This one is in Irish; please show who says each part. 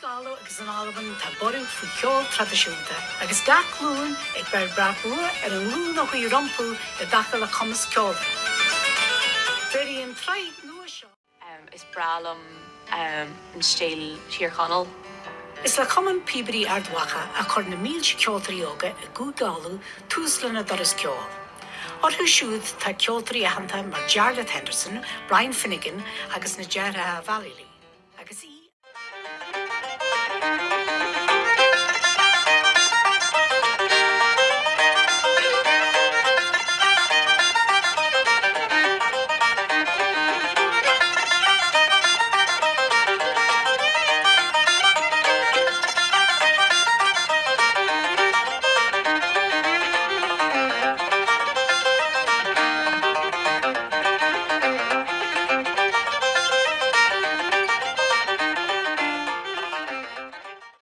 Speaker 1: galw agus an alban tá ború fu ceol tradiisiúnta, agus gach lún ag ber brabua ar an lún a chuí rompú a dacha le commas ceol. Beirí an traid nua seo.
Speaker 2: Is bralam an stíl tíorchanal.
Speaker 1: Is le cumann pibrí ardhacha a chur na mílte ceoltarí óga a gú galú túslanna doras ceol. Orthú siúd tá ceoltarí ahananta mar Jarlath Henderson, Brian Finnegan agus na Jarrah Valley. Agus